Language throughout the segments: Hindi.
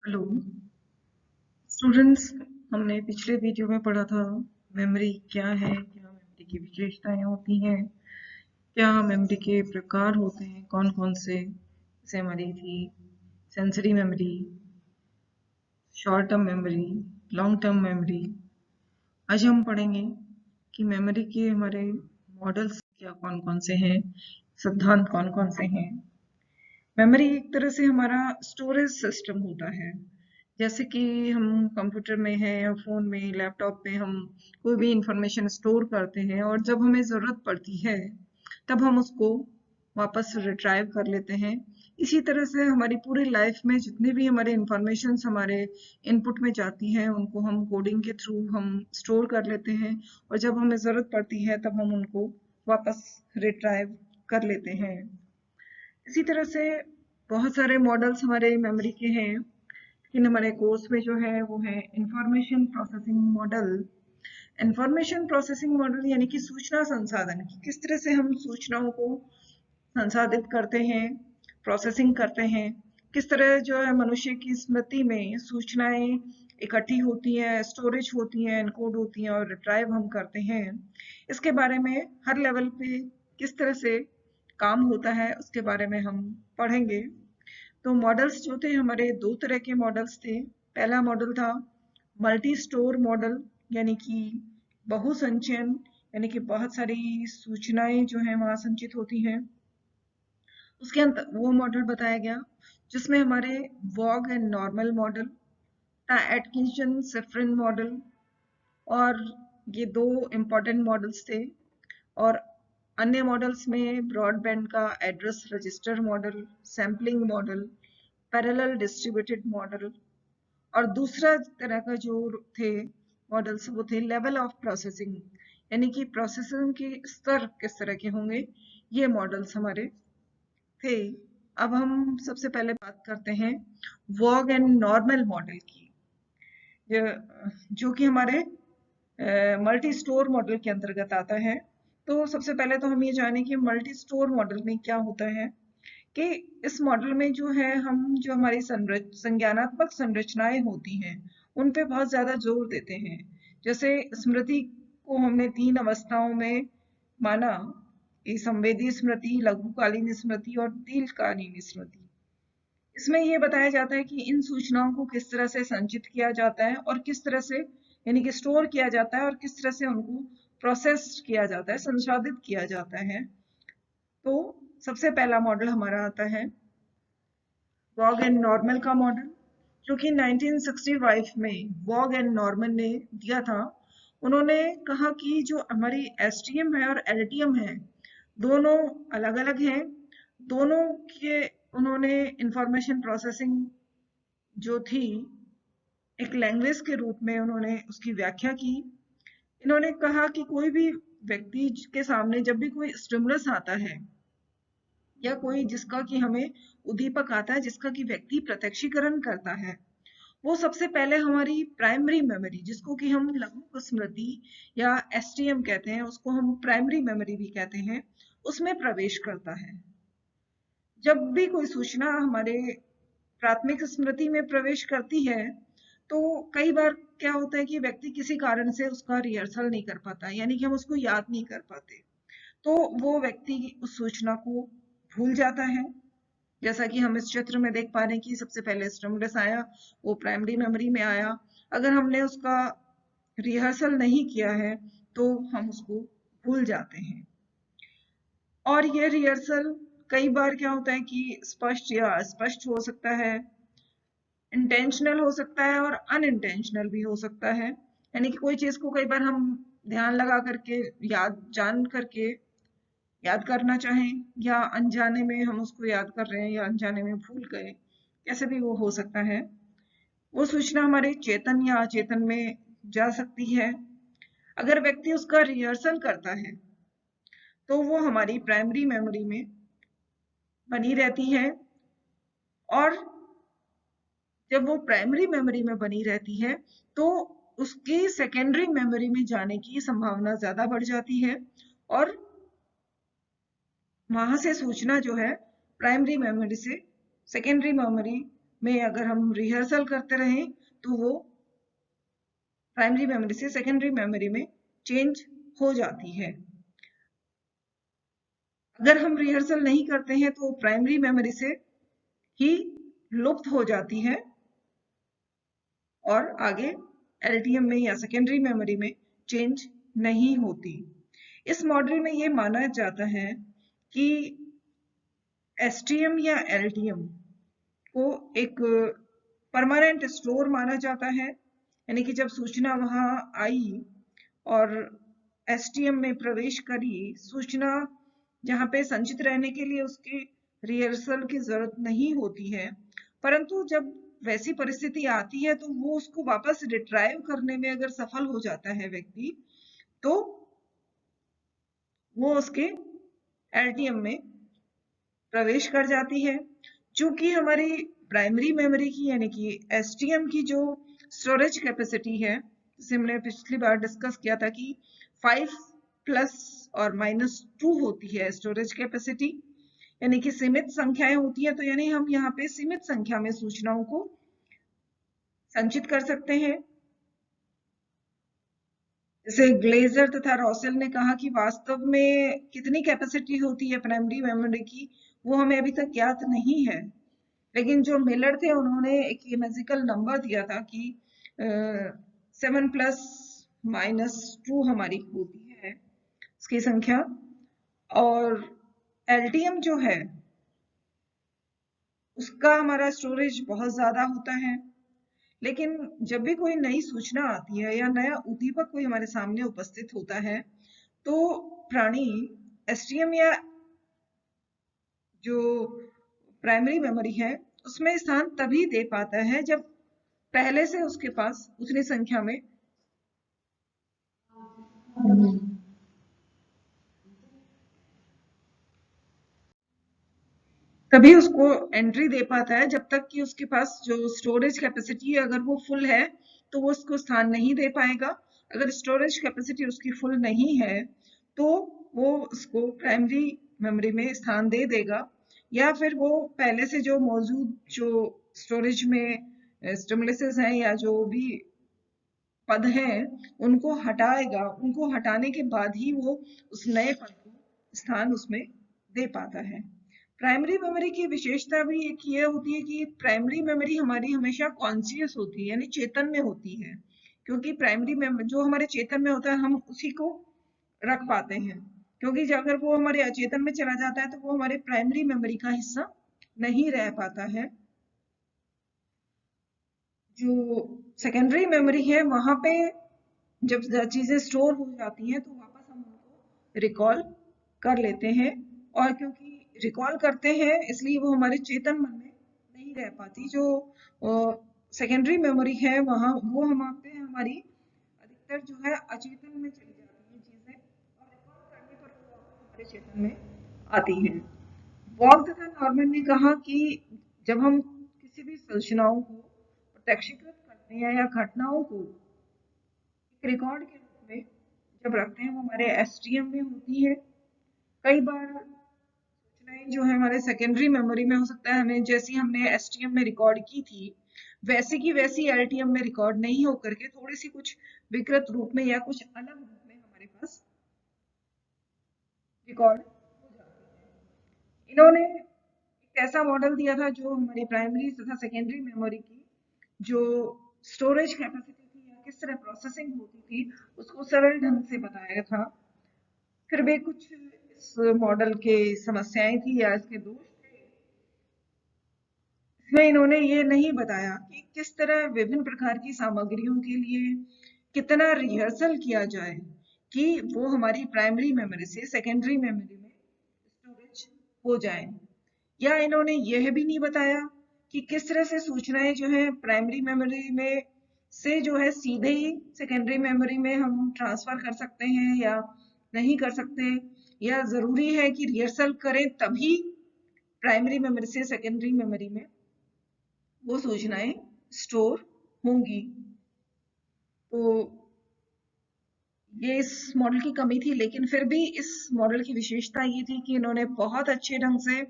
Hello students. हमने पिछले वीडियो में पढ़ा था मेमोरी क्या है, क्या मेमोरी की विशेषताएं होती हैं, क्या मेमोरी के प्रकार होते हैं, कौन कौन से। जैसे हमारी थी sensory memory, short term memory, long term memory. आज हम पढ़ेंगे कि मेमोरी के हमारे मॉडल्स क्या कौन कौन से हैं, सिद्धांत कौन कौन से हैं। मेमोरी एक तरह से हमारा स्टोरेज सिस्टम होता है। जैसे कि हम कंप्यूटर में है या फोन में, लैपटॉप में हम कोई भी इंफॉर्मेशन स्टोर करते हैं और जब हमें जरूरत पड़ती है तब हम उसको वापस रिट्राइव कर लेते हैं। इसी तरह से हमारी पूरी लाइफ में जितने भी हमारे इंफॉर्मेशन हमारे इनपुट में जाती हैं उनको हम कोडिंग के थ्रू हम स्टोर कर लेते हैं और जब हमें जरूरत पड़ती है तब हम उनको वापस रिट्राइव कर लेते हैं। इसी तरह से बहुत सारे मॉडल्स हमारे मेमोरी के हैं, लेकिन हमारे कोर्स में जो है वो है information processing model. Information processing model यानी कि सूचना संसाधन की किस तरह से हम सूचनाओं को संसाधित करते हैं, प्रोसेसिंग करते हैं, किस तरह जो है मनुष्य की स्मृति में सूचनाएं इकट्ठी होती हैं, स्टोरेज होती हैं, एनकोड होती हैं और रिट्राइव हम करते हैं। इसके बारे में हर लेवल पे किस तरह से काम होता है उसके बारे में हम पढ़ेंगे। तो मॉडल्स जो थे हमारे दो तरह के मॉडल्स थे। पहला मॉडल था मल्टी स्टोर मॉडल, यानी कि बहुसंचयन, यानी कि बहुत सारी सूचनाएं जो हैं वहां संचित होती हैं। उसके अंदर वो मॉडल बताया गया जिसमें हमारे वॉग एंड नॉर्मल मॉडल था, एटकिंसन सिफरिन मॉडल, और ये दो इम्पोर्टेंट मॉडल्स थे। और अन्य मॉडल्स में ब्रॉडबैंड का address register model, sampling model, parallel distributed model, और दूसरा तरह का जो थे मॉडल्स वो थे लेवल ऑफ प्रोसेसिंग, यानी कि प्रोसेसिंग के स्तर किस तरह के होंगे, ये मॉडल्स हमारे थे। अब हम सबसे पहले बात करते हैं वॉग एंड नॉर्मल मॉडल की, जो कि हमारे मल्टी स्टोर मॉडल के अंतर्गत आता है। तो सबसे पहले तो हम ये जानें कि मल्टी स्टोर मॉडल में क्या होता है। कि इस मॉडल में जो है हम जो हमारी संज्ञानात्मक संरचनाएं होती हैं उन पे बहुत ज्यादा जोर देते हैं। जैसे स्मृति को हमने तीन अवस्थाओं में माना कि संवेदी स्मृति, लघुकालीन स्मृति और दीर्घकालीन स्मृति। इसमें ये बताया जाता है कि इन सूचनाओं को किस तरह से संचित किया जाता है और किस तरह से यानी कि स्टोर किया जाता है और किस तरह से उनको प्रोसेस किया जाता है, संसाधित किया जाता है। तो सबसे पहला मॉडल हमारा आता है वॉग एंड नॉर्मल का मॉडल, जो कि 1965 में वॉग एंड नॉर्मन ने दिया था। उन्होंने कहा कि जो हमारी एसटीएम है और एलटीएम है दोनों अलग अलग हैं। दोनों के उन्होंने इंफॉर्मेशन प्रोसेसिंग जो थी एक लैंग्वेज के रूप में उन्होंने उसकी व्याख्या की। इन्होंने कहा कि कोई भी व्यक्ति के सामने जब भी कोई स्टिमुलस आता है या कोई जिसका कि हमें उद्दीपक आता है, जिसका कि व्यक्ति प्रत्यक्षीकरण करता है, वो सबसे पहले हमारी प्राइमरी मेमोरी, जिसको कि हम लघु स्मृति या एसटीएम कहते हैं, उसको हम प्राइमरी मेमोरी भी कहते हैं, उसमें प्रवेश करता है। जब भी कोई सूचना हमारे प्राथमिक स्मृति में प्रवेश करती है तो कई बार क्या होता है कि व्यक्ति किसी कारण से उसका रिहर्सल नहीं कर पाता, यानी कि हम उसको याद नहीं कर पाते, तो वो व्यक्ति उस सूचना को भूल जाता है। जैसा कि हम इस चित्र में देख पा रहे हैं कि सबसे पहले स्टिमुलस आया, वो प्राइमरी मेमोरी में आया। अगर हमने उसका रिहर्सल नहीं किया है तो हम उसको भूल जाते हैं। और ये रिहर्सल कई बार क्या होता है कि स्पष्ट या अस्पष्ट हो सकता है, इंटेंशनल हो सकता है और अनइंटेंशनल भी हो सकता है। यानी कि कोई चीज को कई बार हम ध्यान लगा करके जान करके याद करना चाहें या अनजाने में हम उसको याद कर रहे हैं या अनजाने में भूल गए, कैसे भी वो हो सकता है। वो सूचना हमारे चेतन या अचेतन में जा सकती है। अगर व्यक्ति उसका रिहर्सल करता है तो वो हमारी प्राइमरी मेमोरी में बनी रहती है, और जब वो प्राइमरी मेमोरी में बनी रहती है तो उसकी सेकेंडरी मेमोरी में जाने की संभावना ज्यादा बढ़ जाती है और वहां से सूचना जो है प्राइमरी मेमोरी से सेकेंडरी मेमोरी में अगर हम रिहर्सल करते रहें तो वो प्राइमरी मेमोरी से सेकेंडरी मेमोरी में चेंज हो जाती है। अगर हम रिहर्सल नहीं करते हैं तो प्राइमरी मेमोरी से ही लुप्त हो जाती है और आगे एलटीएम में या सेकेंडरी मेमोरी में चेंज नहीं होती। इस मॉडल में ये माना जाता है कि एसटीएम या एलटीएम को एक परमानेंट स्टोर माना जाता है, यानी कि जब सूचना वहां आई और एसटीएम में प्रवेश करी, सूचना जहां पे संचित रहने के लिए उसकी रिहर्सल की जरूरत नहीं होती है, परंतु जब वैसी परिस्थिति आती है तो वो उसको वापस रिट्राइव करने में अगर सफल हो जाता है व्यक्ति, तो वो उसके एलटीएम में प्रवेश कर जाती है। चूंकि हमारी प्राइमरी मेमोरी की यानी कि एसटीएम की जो स्टोरेज कैपेसिटी है, जिसे हमने पिछली बार डिस्कस किया था कि 5 प्लस और -2 होती है स्टोरेज कैपेसिटी, यानी कि सीमित संख्याएं होती है, तो यानी हम यहाँ पे सीमित संख्या में सूचनाओं को संचित कर सकते हैं। जैसे ग्लेजर तथा रॉसेल ने कहा कि वास्तव में कितनी कैपेसिटी होती है प्राइमरी मेमोरी की, वो हमें अभी तक ज्ञात नहीं है, लेकिन जो मिलर थे उन्होंने एक ये मैजिकल नंबर दिया था कि 7 प्लस -2 हमारी होती है इसकी संख्या। और एलटीएम जो है उसका हमारा स्टोरेज बहुत ज्यादा होता है, लेकिन जब भी कोई नई सूचना आती है या नया उद्दीपक कोई हमारे सामने उपस्थित होता है तो प्राणी एसटीएम या जो प्राइमरी मेमोरी है उसमें स्थान तभी दे पाता है जब पहले से उसके पास उतनी संख्या में तभी उसको एंट्री दे पाता है, जब तक कि उसके पास जो स्टोरेज कैपेसिटी है अगर वो फुल है तो वो उसको स्थान नहीं दे पाएगा। अगर स्टोरेज कैपेसिटी उसकी फुल नहीं है तो वो उसको प्राइमरी मेमोरी में स्थान दे देगा, या फिर वो पहले से जो मौजूद जो स्टोरेज में स्टिमुलसेस हैं या जो भी पद हैं उनको हटाएगा, उनको हटाने के बाद ही वो उस नए पद को स्थान उसमें दे पाता है। प्राइमरी मेमोरी की विशेषता भी एक ये होती है कि प्राइमरी मेमोरी हमारी हमेशा कॉन्शियस होती है, यानी चेतन में होती है, क्योंकि प्राइमरी मेमोरी जो हमारे चेतन में होता है हम उसी को रख पाते हैं, क्योंकि अगर वो हमारे अचेतन में चला जाता है तो वो हमारे प्राइमरी मेमोरी का हिस्सा नहीं रह पाता है। जो सेकेंडरी मेमोरी है वहां पे जब चीजें स्टोर हो जाती हैं तो वापस हम उनको रिकॉल कर लेते हैं, और क्योंकि रिकॉल करते हैं इसलिए वो हमारे चेतन मन में नहीं रह पाती। जो सेकेंडरी मेमोरी है वहाँ वो हमारी अधिकतर जो है अचेतन में चली जाती है चीजें, और रिकॉल करने पर वो वापस हमारे चेतन में आती हैं। वॉग तथा नॉर्मन ने कहा कि जब हम किसी भी सूचनाओं को प्रत्यक्षीकृत करते हैं या घटनाओं को एक रिकॉर्ड के रूप में जब रखते हैं वो हमारे एसटीएम में होती है। कई बार सूचनाएं जो है हमारे सेकेंडरी मेमोरी में हो सकता है हमें जैसी हमने एसटीएम में रिकॉर्ड की थी वैसी की वैसी एलटीएम में रिकॉर्ड नहीं होकर के थोड़ी सी कुछ विकृत रूप में या कुछ अलग रूप में हमारे पास रिकॉर्ड हो जाती है। इन्होंने एक ऐसा मॉडल दिया था जो हमारी प्राइमरी तथा सेकेंडरी मेमोरी की जो स्टोरेज कैपेसिटी थी या किस तरह प्रोसेसिंग होती थी उसको सरल ढंग से बताया था। फिर भी कुछ इस मॉडल के समस्याएं थी या इसके दोष थे। इसमें इन्होंने ये नहीं बताया कि किस तरह विभिन्न प्रकार की सामग्रियों के लिए कितना रिहर्सल किया जाए कि वो हमारी प्राइमरी मेमोरी से सेकेंडरी मेमोरी में स्टोरेज हो जाए, या इन्होंने यह भी नहीं बताया कि किस तरह से सूचनाएं जो है प्राइमरी मेमोरी में से जो है सीधे ही सेकेंडरी मेमोरी में हम ट्रांसफर कर सकते हैं या नहीं कर सकते, या जरूरी है कि रिहर्सल करें तभी प्राइमरी मेमोरी से सेकेंडरी मेमोरी में वो सूचनाएं स्टोर होंगी। तो ये इस मॉडल की कमी थी, लेकिन फिर भी इस मॉडल की विशेषता ये थी कि इन्होंने बहुत अच्छे ढंग से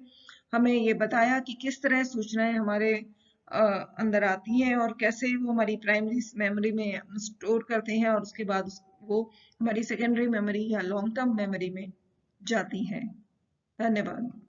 हमें ये बताया कि किस तरह सूचनाएं हमारे अंदर आती हैं और कैसे वो हमारी प्राइमरी मेमोरी में स्टोर करते हैं और उसके बाद वो हमारी सेकेंडरी मेमोरी या लॉन्ग टर्म मेमोरी में जाती हैं। धन्यवाद।